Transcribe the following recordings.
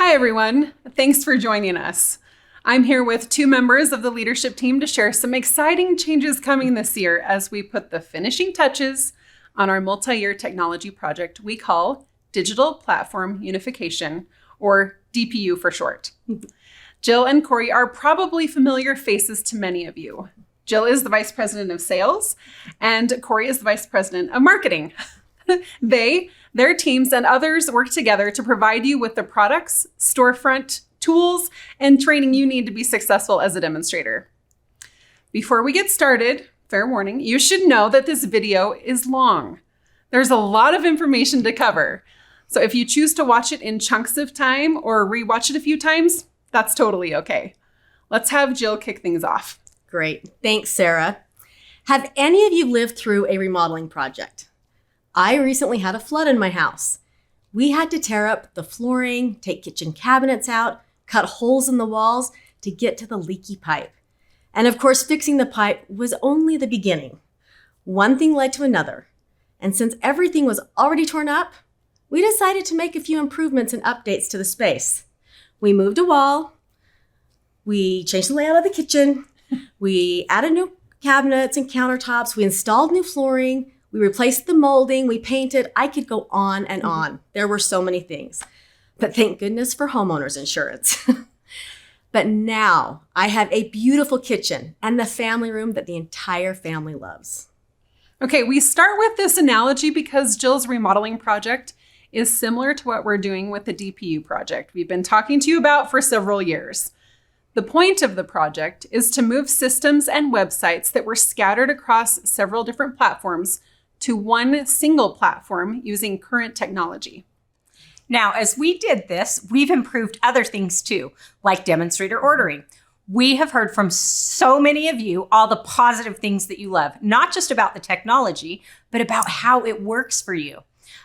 Hi, everyone. Thanks for joining us. I'm here with two members of the leadership team to share some exciting changes coming this year as we put the finishing touches on our multi-year technology project we call Digital Platform Unification, or DPU for short. Jill and Corey are probably familiar faces to many of you. Jill is the Vice President of Sales, and Corey is the Vice President of Marketing. Their teams, and others work together to provide you with the products, storefront, tools, and training you need to be successful as a demonstrator. Before we get started, fair warning, you should know that this video is long. There's a lot of information to cover. So if you choose to watch it in chunks of time or rewatch it a few times, that's totally okay. Let's have Jill kick things off. Great. Thanks, Sarah. Have any of you lived through a remodeling project? I recently had a flood in my house. We had to tear up the flooring, take kitchen cabinets out, cut holes in the walls to get to the leaky pipe. And of course, fixing the pipe was only the beginning. One thing led to another. And since everything was already torn up, we decided to make a few improvements and updates to the space. We moved a wall. We changed the layout of the kitchen. We added new cabinets and countertops. We installed new flooring. We replaced the molding, we painted. I could go on and on. There were so many things. But thank goodness for homeowners insurance. But now I have a beautiful kitchen and the family room that the entire family loves. Okay, we start with this analogy because Jill's remodeling project is similar to what we're doing with the DPU project we've been talking to you about for several years. The point of the project is to move systems and websites that were scattered across several different platforms to one single platform using current technology. Now, as we did this, we've improved other things too, like demonstrator ordering. We have heard from so many of you all the positive things that you love, not just about the technology, but about how it works for you.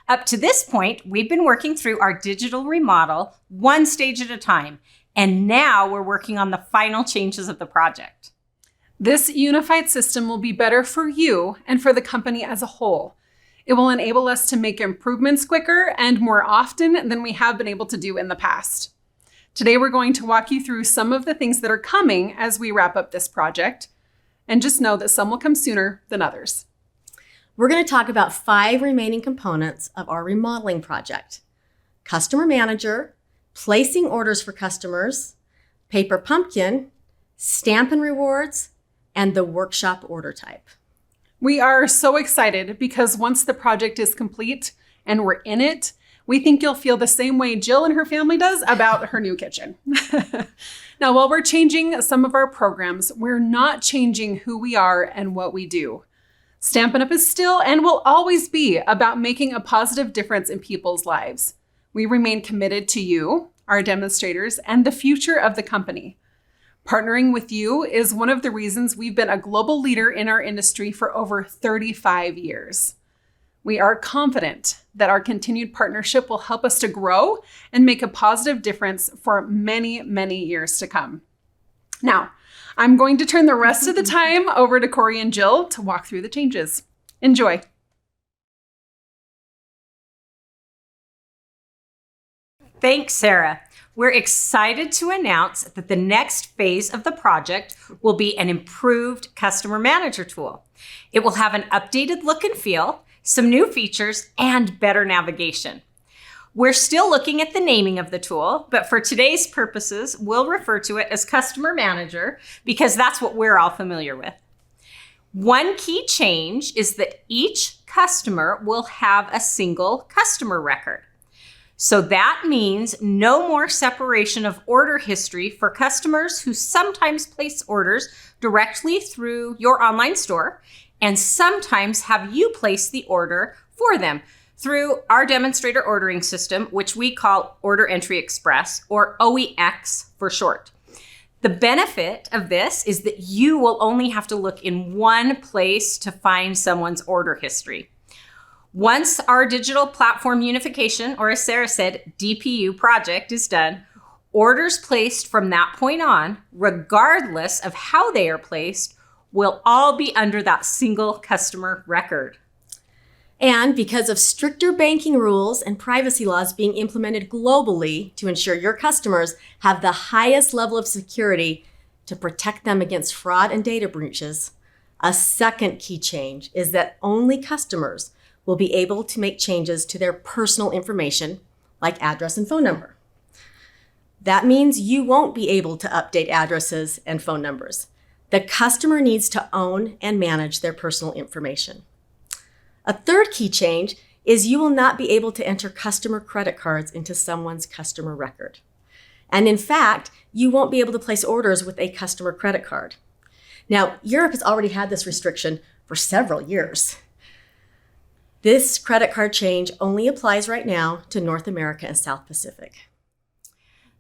Up to this point, we've been working through our digital remodel one stage at a time, and now we're working on the final changes of the project. This unified system will be better for you and for the company as a whole. It will enable us to make improvements quicker and more often than we have been able to do in the past. Today, we're going to walk you through some of the things that are coming as we wrap up this project, and just know that some will come sooner than others. We're going to talk about 5 remaining components of our remodeling project: Customer Manager, placing orders for customers, Paper Pumpkin, Stampin' Rewards, and the workshop order type. We are so excited because once the project is complete and we're in it, we think you'll feel the same way Jill and her family does about her new kitchen. Now, while we're changing some of our programs, we're not changing who we are and what we do. Stampin' Up! Is still and will always be about making a positive difference in people's lives. We remain committed to you, our demonstrators, and the future of the company. Partnering with you is one of the reasons we've been a global leader in our industry for over 35 years. We are confident that our continued partnership will help us to grow and make a positive difference for many, many years to come. Now, I'm going to turn the rest of the time over to Corey and Jill to walk through the changes. Enjoy. Thanks, Sarah. We're excited to announce that the next phase of the project will be an improved Customer Manager tool. It will have an updated look and feel, some new features, and better navigation. We're still looking at the naming of the tool, but for today's purposes, we'll refer to it as Customer Manager because that's what we're all familiar with. One key change is that each customer will have a single customer record. So that means no more separation of order history for customers who sometimes place orders directly through your online store and sometimes have you place the order for them through our demonstrator ordering system, which we call Order Entry Express, or OEX for short. The benefit of this is that you will only have to look in one place to find someone's order history. Once our digital platform unification, or as Sarah said, DPU project is done, orders placed from that point on, regardless of how they are placed, will all be under that single customer record. And because of stricter banking rules and privacy laws being implemented globally to ensure your customers have the highest level of security to protect them against fraud and data breaches, a second key change is that only customers will be able to make changes to their personal information, like address and phone number. That means you won't be able to update addresses and phone numbers. The customer needs to own and manage their personal information. A third key change is you will not be able to enter customer credit cards into someone's customer record. And in fact, you won't be able to place orders with a customer credit card. Now, Europe has already had this restriction for several years. This credit card change only applies right now to North America and South Pacific.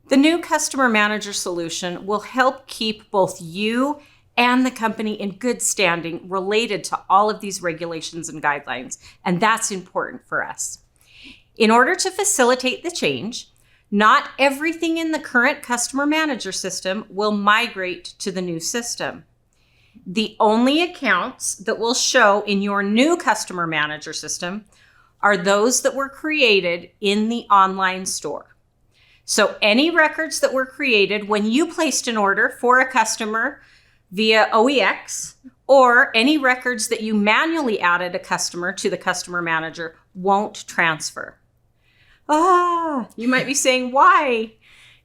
The new Customer Manager solution will help keep both you and the company in good standing related to all of these regulations and guidelines, and that's important for us. In order to facilitate the change, not everything in the current Customer Manager system will migrate to the new system. The only accounts that will show in your new Customer Manager system are those that were created in the online store. So any records that were created when you placed an order for a customer via OEX, or any records that you manually added a customer to the Customer Manager won't transfer. You might be saying, why?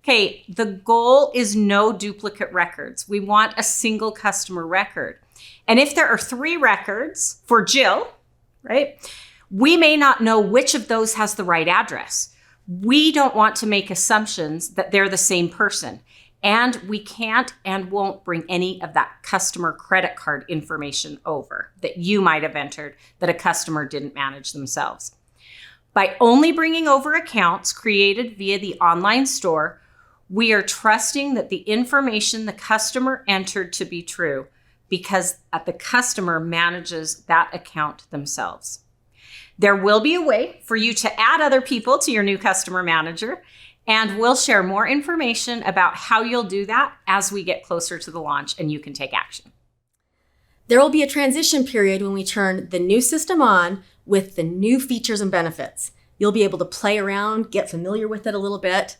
Okay, the goal is no duplicate records. We want a single customer record. And if there are 3 records for Jill, right, we may not know which of those has the right address. We don't want to make assumptions that they're the same person. And we can't and won't bring any of that customer credit card information over that you might have entered that a customer didn't manage themselves. By only bringing over accounts created via the online store, we are trusting that the information the customer entered to be true because the customer manages that account themselves. There will be a way for you to add other people to your new Customer Manager, and we'll share more information about how you'll do that as we get closer to the launch and you can take action. There will be a transition period when we turn the new system on with the new features and benefits. You'll be able to play around, get familiar with it a little bit,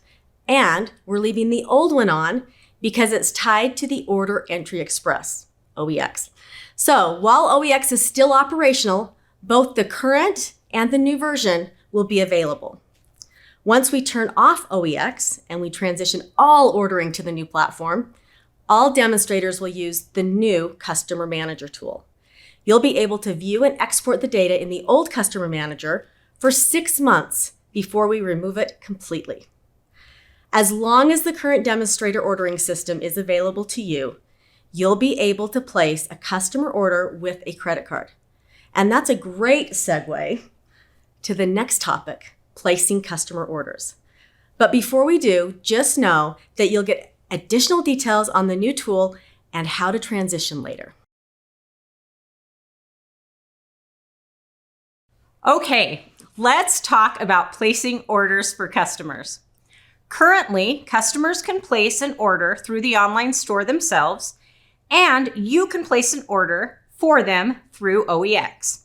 and we're leaving the old one on because it's tied to the Order Entry Express, OEX. So while OEX is still operational, both the current and the new version will be available. Once we turn off OEX and we transition all ordering to the new platform, all demonstrators will use the new Customer Manager tool. You'll be able to view and export the data in the old Customer Manager for 6 months before we remove it completely. As long as the current demonstrator ordering system is available to you, you'll be able to place a customer order with a credit card. And that's a great segue to the next topic, placing customer orders. But before we do, just know that you'll get additional details on the new tool and how to transition later. Okay, let's talk about placing orders for customers. Currently, customers can place an order through the online store themselves, and you can place an order for them through OEX.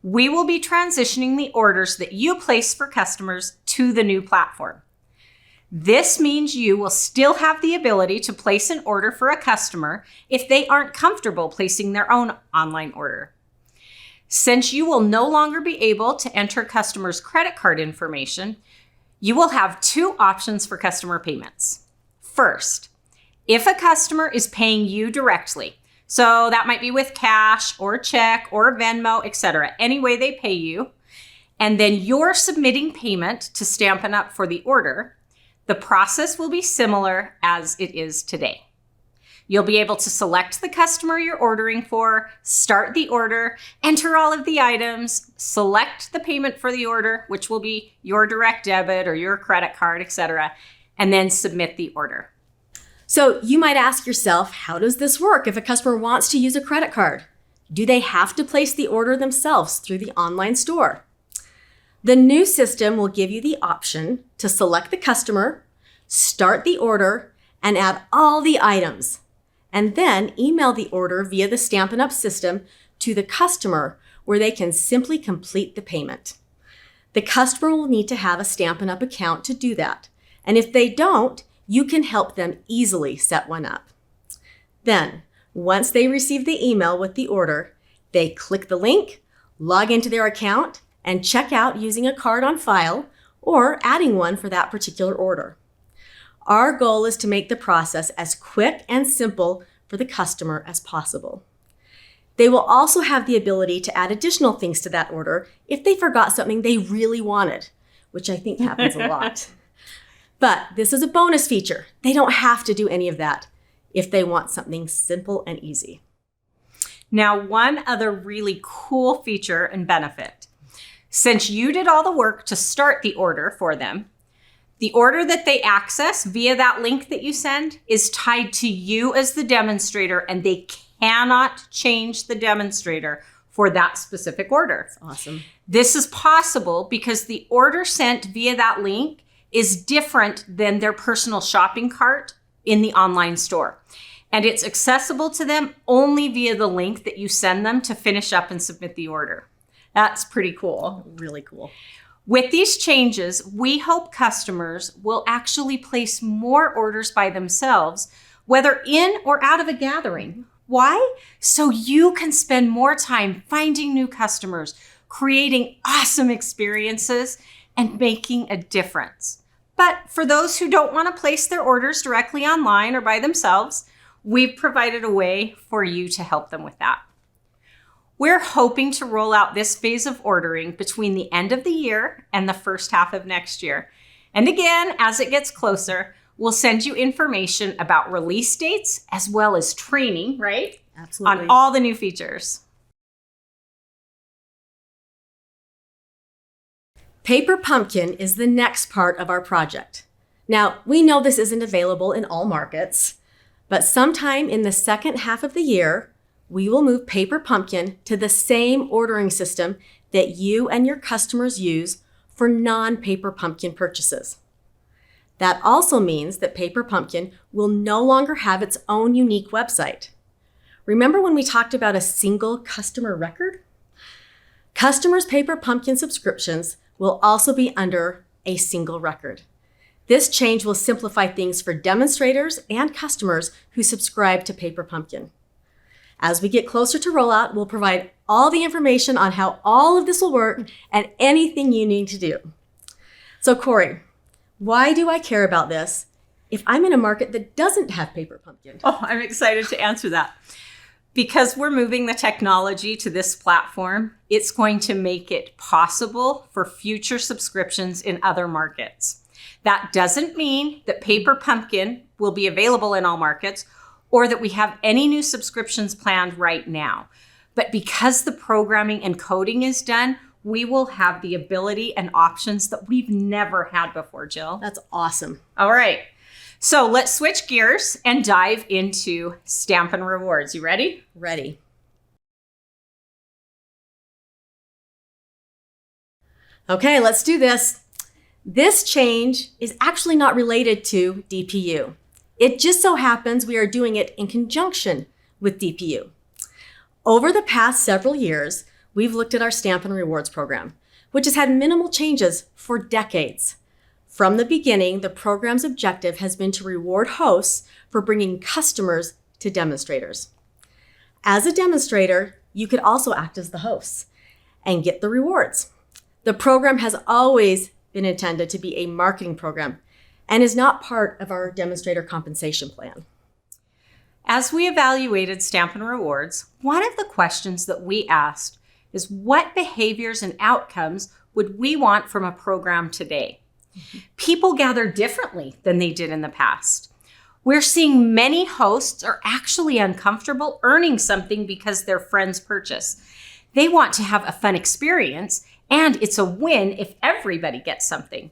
We will be transitioning the orders that you place for customers to the new platform. This means you will still have the ability to place an order for a customer if they aren't comfortable placing their own online order. Since you will no longer be able to enter customers' credit card information, you will have 2 options for customer payments. First, if a customer is paying you directly, so that might be with cash or check or Venmo, etc., any way they pay you, and then you're submitting payment to Stampin' Up! For the order, the process will be similar as it is today. You'll be able to select the customer you're ordering for, start the order, enter all of the items, select the payment for the order, which will be your direct debit or your credit card, etc., and then submit the order. So you might ask yourself, how does this work if a customer wants to use a credit card? Do they have to place the order themselves through the online store? The new system will give you the option to select the customer, start the order, and add all the items, and then email the order via the Stampin' Up! System to the customer where they can simply complete the payment. The customer will need to have a Stampin' Up! Account to do that. And if they don't, you can help them easily set one up. Then, once they receive the email with the order, they click the link, log into their account, and check out using a card on file or adding one for that particular order. Our goal is to make the process as quick and simple for the customer as possible. They will also have the ability to add additional things to that order if they forgot something they really wanted, which I think happens a lot. But this is a bonus feature. They don't have to do any of that if they want something simple and easy. Now, one other really cool feature and benefit. Since you did all the work to start the order for them, the order that they access via that link that you send is tied to you as the demonstrator, and they cannot change the demonstrator for that specific order. That's awesome. This is possible because the order sent via that link is different than their personal shopping cart in the online store. And it's accessible to them only via the link that you send them to finish up and submit the order. That's pretty cool. Really cool. With these changes, we hope customers will actually place more orders by themselves, whether in or out of a gathering. Why? So you can spend more time finding new customers, creating awesome experiences, and making a difference. But for those who don't want to place their orders directly online or by themselves, we've provided a way for you to help them with that. We're hoping to roll out this phase of ordering between the end of the year and the first half of next year. And again, as it gets closer, we'll send you information about release dates as well as training, right? Absolutely. On all the new features. Paper Pumpkin is the next part of our project. Now, we know this isn't available in all markets, but sometime in the second half of the year, we will move Paper Pumpkin to the same ordering system that you and your customers use for non-Paper Pumpkin purchases. That also means that Paper Pumpkin will no longer have its own unique website. Remember when we talked about a single customer record? Customers' Paper Pumpkin subscriptions will also be under a single record. This change will simplify things for demonstrators and customers who subscribe to Paper Pumpkin. As we get closer to rollout, we'll provide all the information on how all of this will work and anything you need to do. So Corey, why do I care about this if I'm in a market that doesn't have Paper Pumpkin? Oh, I'm excited to answer that. Because we're moving the technology to this platform, it's going to make it possible for future subscriptions in other markets. That doesn't mean that Paper Pumpkin will be available in all markets or that we have any new subscriptions planned right now. But because the programming and coding is done, we will have the ability and options that we've never had before, Jill. That's awesome. All right. So let's switch gears and dive into Stampin' Rewards. You ready? Ready. Okay, let's do this. This change is actually not related to DPU. It just so happens we are doing it in conjunction with DPU. Over the past several years, we've looked at our Stampin' Rewards program, which has had minimal changes for decades. From the beginning, the program's objective has been to reward hosts for bringing customers to demonstrators. As a demonstrator, you could also act as the hosts and get the rewards. The program has always been intended to be a marketing program and is not part of our demonstrator compensation plan. As we evaluated Stampin' Rewards, one of the questions that we asked is what behaviors and outcomes would we want from a program today? People gather differently than they did in the past. We're seeing many hosts are actually uncomfortable earning something because their friends purchase. They want to have a fun experience, and it's a win if everybody gets something.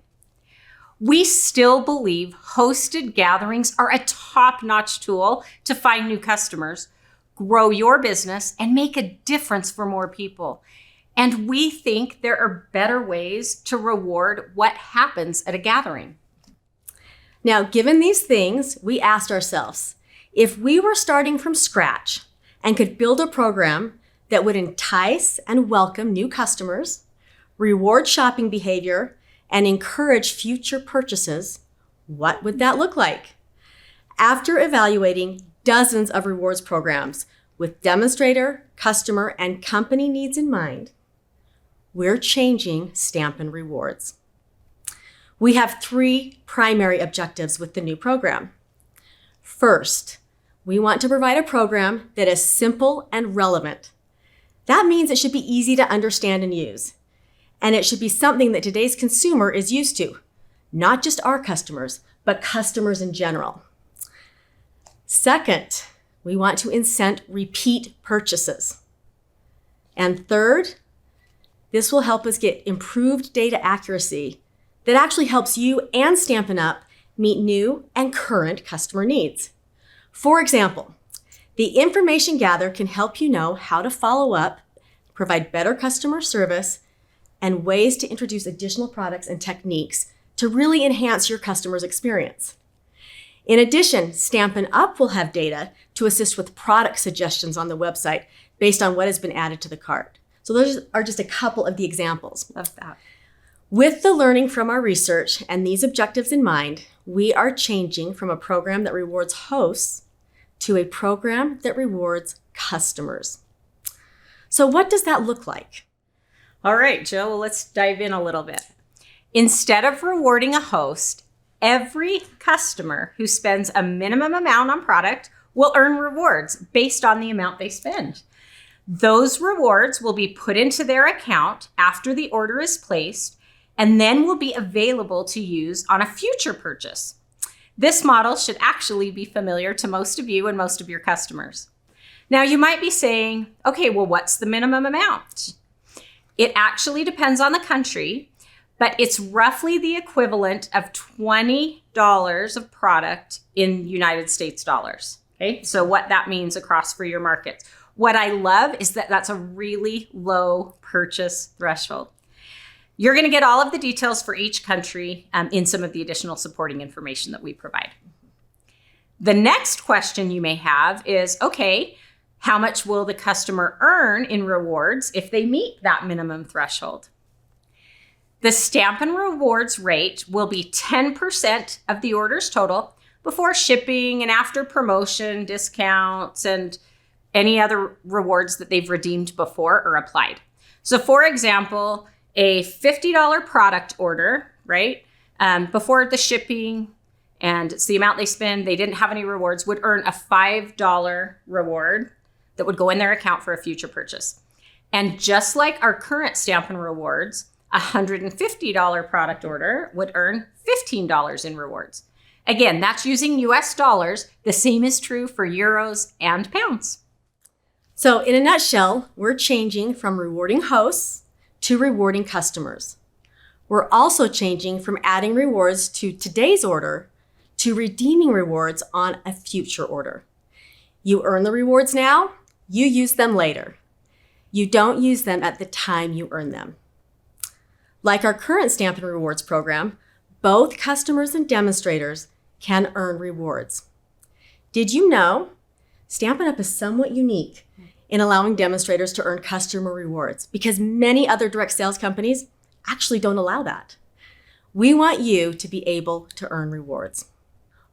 We still believe hosted gatherings are a top-notch tool to find new customers, grow your business, and make a difference for more people. And we think there are better ways to reward what happens at a gathering. Now, given these things, we asked ourselves, if we were starting from scratch and could build a program that would entice and welcome new customers, reward shopping behavior, and encourage future purchases, what would that look like? After evaluating dozens of rewards programs with demonstrator, customer, and company needs in mind, we're changing Stampin' Rewards. We have 3 primary objectives with the new program. First, we want to provide a program that is simple and relevant. That means it should be easy to understand and use. And it should be something that today's consumer is used to, not just our customers, but customers in general. Second, we want to incent repeat purchases. And third, this will help us get improved data accuracy that actually helps you and Stampin' Up! Meet new and current customer needs. For example, the information gathered can help you know how to follow up, provide better customer service, and ways to introduce additional products and techniques to really enhance your customer's experience. In addition, Stampin' Up! Will have data to assist with product suggestions on the website based on what has been added to the cart. So those are just a couple of the examples. Love that. With the learning from our research and these objectives in mind, we are changing from a program that rewards hosts to a program that rewards customers. So what does that look like? All right, Jill, well, let's dive in a little bit. Instead of rewarding a host, every customer who spends a minimum amount on product will earn rewards based on the amount they spend. Those rewards will be put into their account after the order is placed and then will be available to use on a future purchase. This model should actually be familiar to most of you and most of your customers. Now, you might be saying, okay, well, what's the minimum amount? It actually depends on the country, but it's roughly the equivalent of $20 of product in United States dollars. Okay, so what that means across for your markets. What I love is that that's a really low purchase threshold. You're going to get all of the details for each country in some of the additional supporting information that we provide. The next question you may have is, okay, how much will the customer earn in rewards if they meet that minimum threshold? The Stampin' Rewards rate will be 10% of the order's total before shipping and after promotion, discounts, and any other rewards that they've redeemed before or applied. So for example, a $50 product order, right? Before the shipping and it's the amount they spend, they didn't have any rewards, would earn a $5 reward that would go in their account for a future purchase. And just like our current Stampin' Rewards, a $150 product order would earn $15 in rewards. Again, that's using US dollars. The same is true for euros and pounds. So in a nutshell, we're changing from rewarding hosts to rewarding customers. We're also changing from adding rewards to today's order to redeeming rewards on a future order. You earn the rewards now, you use them later. You don't use them at the time you earn them. Like our current Stampin' Rewards program, both customers and demonstrators can earn rewards. Did you know Stampin' Up! Is somewhat unique in allowing demonstrators to earn customer rewards because many other direct sales companies actually don't allow that. We want you to be able to earn rewards.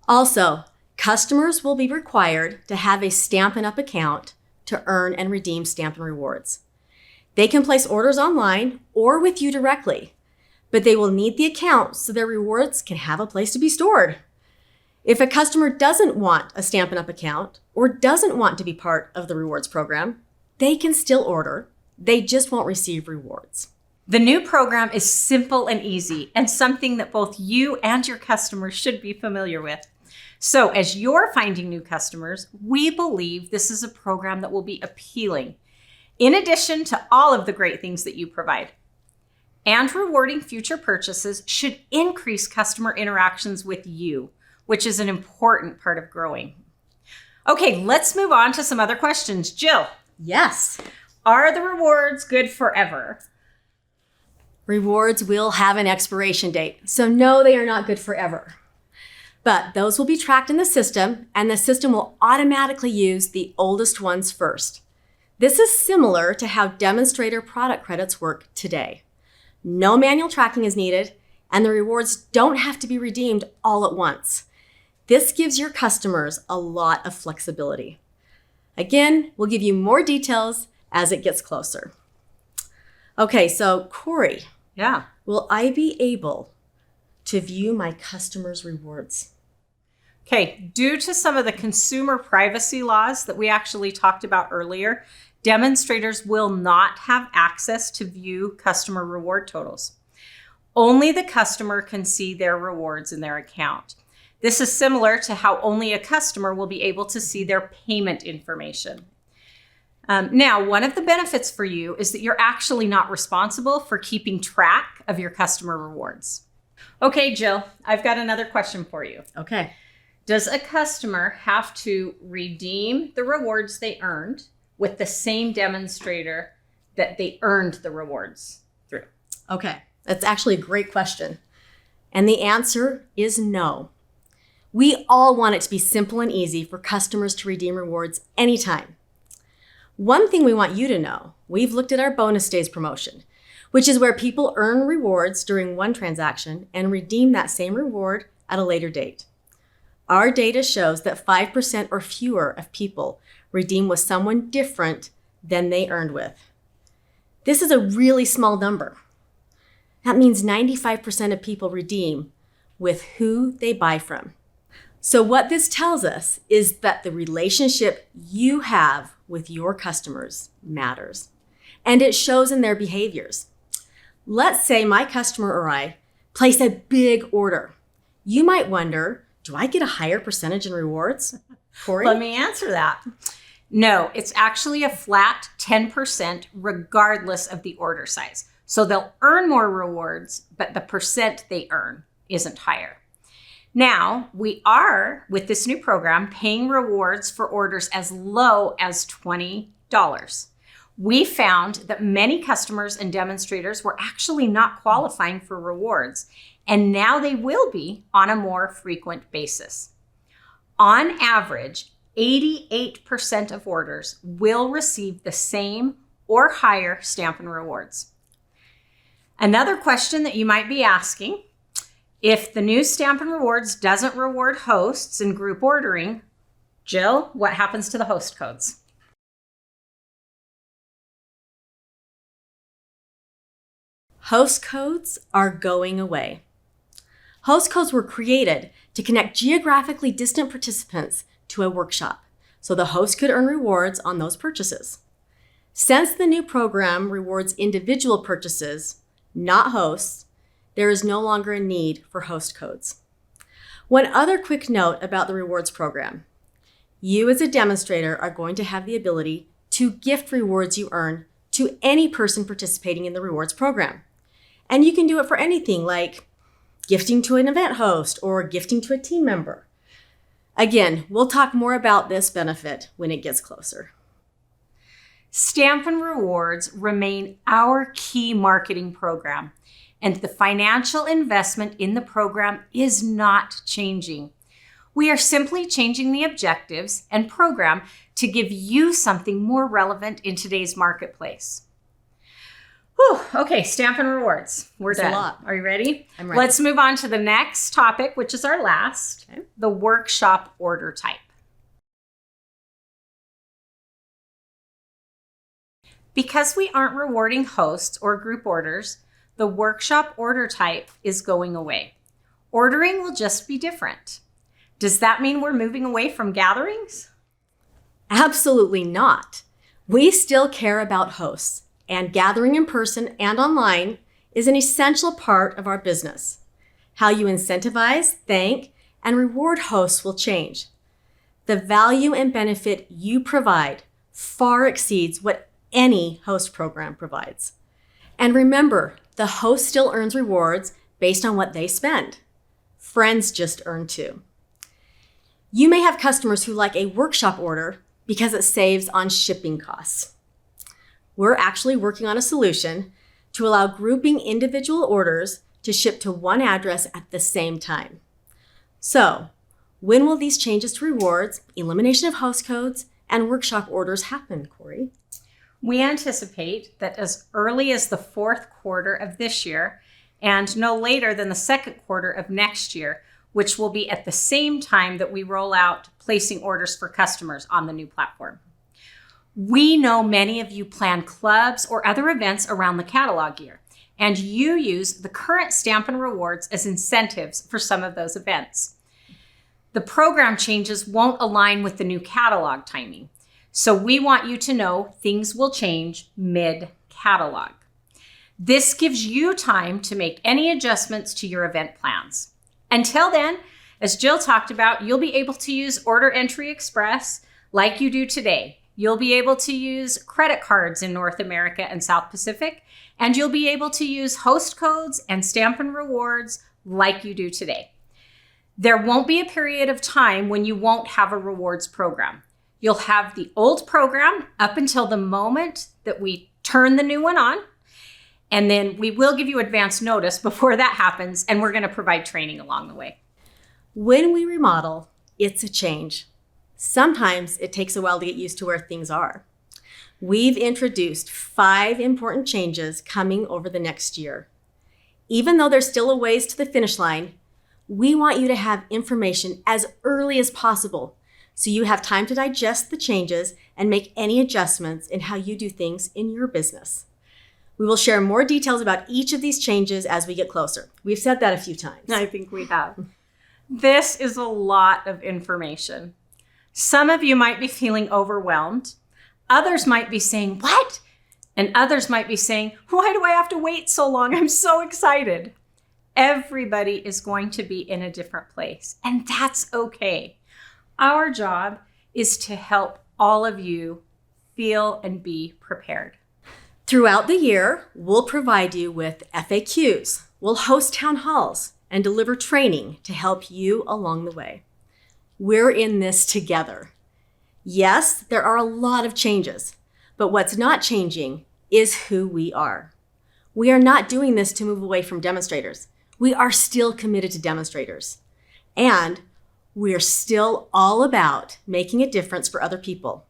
Also, customers will be required to have a Stampin' Up! Account to earn and redeem Stampin' Rewards. They can place orders online or with you directly, but they will need the account so their rewards can have a place to be stored. If a customer doesn't want a Stampin' Up! Account or doesn't want to be part of the rewards program, they can still order. They just won't receive rewards. The new program is simple and easy and something that both you and your customers should be familiar with. So as you're finding new customers, we believe this is a program that will be appealing, in addition to all of the great things that you provide. And rewarding future purchases should increase customer interactions with you, which is an important part of growing. Okay, let's move on to some other questions. Jill. Yes. Are the rewards good forever? Rewards will have an expiration date, so no, they are not good forever. But those will be tracked in the system, and the system will automatically use the oldest ones first. This is similar to how demonstrator product credits work today. No manual tracking is needed, and the rewards don't have to be redeemed all at once. This gives your customers a lot of flexibility. Again, we'll give you more details as it gets closer. Okay, so Corey, Yeah. will I be able to view my customers' rewards? Okay, due to some of the consumer privacy laws that we actually talked about earlier, demonstrators will not have access to view customer reward totals. Only the customer can see their rewards in their account. This is similar to how only a customer will be able to see their payment information. Now, one of the benefits for you is that you're actually not responsible for keeping track of your customer rewards. Okay, Jill, I've got another question for you. Okay. Does a customer have to redeem the rewards they earned with the same demonstrator that they earned the rewards through? Okay, that's actually a great question. And the answer is no. We all want it to be simple and easy for customers to redeem rewards anytime. One thing we want you to know, we've looked at our bonus days promotion, which is where people earn rewards during one transaction and redeem that same reward at a later date. Our data shows that 5% or fewer of people redeem with someone different than they earned with. This is a really small number. That means 95% of people redeem with who they buy from. So what this tells us is that the relationship you have with your customers matters, and it shows in their behaviors. Let's say my customer or I place a big order. You might wonder, do I get a higher percentage in rewards? Corey? Let me answer that. No, it's actually a flat 10% regardless of the order size. So they'll earn more rewards, but the percent they earn isn't higher. Now, we are, with this new program, paying rewards for orders as low as $20. We found that many customers and demonstrators were actually not qualifying for rewards, and now they will be on a more frequent basis. On average, 88% of orders will receive the same or higher Stampin' Rewards. Another question that you might be asking, if the new Stampin' Rewards doesn't reward hosts in group ordering, Jill, what happens to the host codes? Host codes are going away. Host codes were created to connect geographically distant participants to a workshop, so the host could earn rewards on those purchases. Since the new program rewards individual purchases, not hosts, there is no longer a need for host codes. One other quick note about the rewards program. You as a demonstrator are going to have the ability to gift rewards you earn to any person participating in the rewards program. And you can do it for anything like gifting to an event host or gifting to a team member. Again, we'll talk more about this benefit when it gets closer. Stampin' Rewards remain our key marketing program, and the financial investment in the program is not changing. We are simply changing the objectives and program to give you something more relevant in today's marketplace. Whew, okay, Stampin' Rewards. We're That's a done. lot. Are you ready? I'm ready. Let's move on to the next topic, which is our last, Okay. the workshop order type. Because we aren't rewarding hosts or group orders, the workshop order type is going away. Ordering will just be different. Does that mean we're moving away from gatherings? Absolutely not. We still care about hosts, and gathering in person and online is an essential part of our business. How you incentivize, thank, and reward hosts will change. The value and benefit you provide far exceeds what any host program provides. And remember, the host still earns rewards based on what they spend. Friends just earn too. You may have customers who like a workshop order because it saves on shipping costs. We're actually working on a solution to allow grouping individual orders to ship to one address at the same time. So, when will these changes to rewards, elimination of host codes, and workshop orders happen, Corey? We anticipate that as early as the fourth quarter of this year and no later than the second quarter of next year, which will be at the same time that we roll out placing orders for customers on the new platform. We know many of you plan clubs or other events around the catalog year, and you use the current Stampin' Rewards as incentives for some of those events. The program changes won't align with the new catalog timing, so we want you to know things will change mid-catalog. This gives you time to make any adjustments to your event plans. Until then, as Jill talked about, you'll be able to use Order Entry Express like you do today. You'll be able to use credit cards in North America and South Pacific, and you'll be able to use host codes and Stampin' Rewards like you do today. There won't be a period of time when you won't have a rewards program. You'll have the old program up until the moment that we turn the new one on, and then we will give you advance notice before that happens, and we're going to provide training along the way. When we remodel, it's a change. Sometimes it takes a while to get used to where things are. We've introduced 5 important changes coming over the next year. Even though there's still a ways to the finish line, we want you to have information as early as possible so you have time to digest the changes and make any adjustments in how you do things in your business. We will share more details about each of these changes as we get closer. We've said that a few times. I think we have. This is a lot of information. Some of you might be feeling overwhelmed. Others might be saying, "What?" And others might be saying, "Why do I have to wait so long? I'm so excited." Everybody is going to be in a different place, and that's okay. Our job is to help all of you feel and be prepared. Throughout the year, we'll provide you with FAQs, we'll host town halls, and deliver training to help you along the way. We're in this together. Yes, there are a lot of changes, but what's not changing is who we are. We are not doing this to move away from demonstrators. We are still committed to demonstrators. And we're still all about making a difference for other people.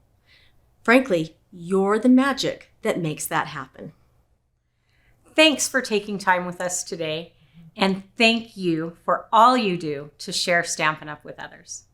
Frankly, you're the magic that makes that happen. Thanks for taking time with us today, and thank you for all you do to share Stampin' Up! With others.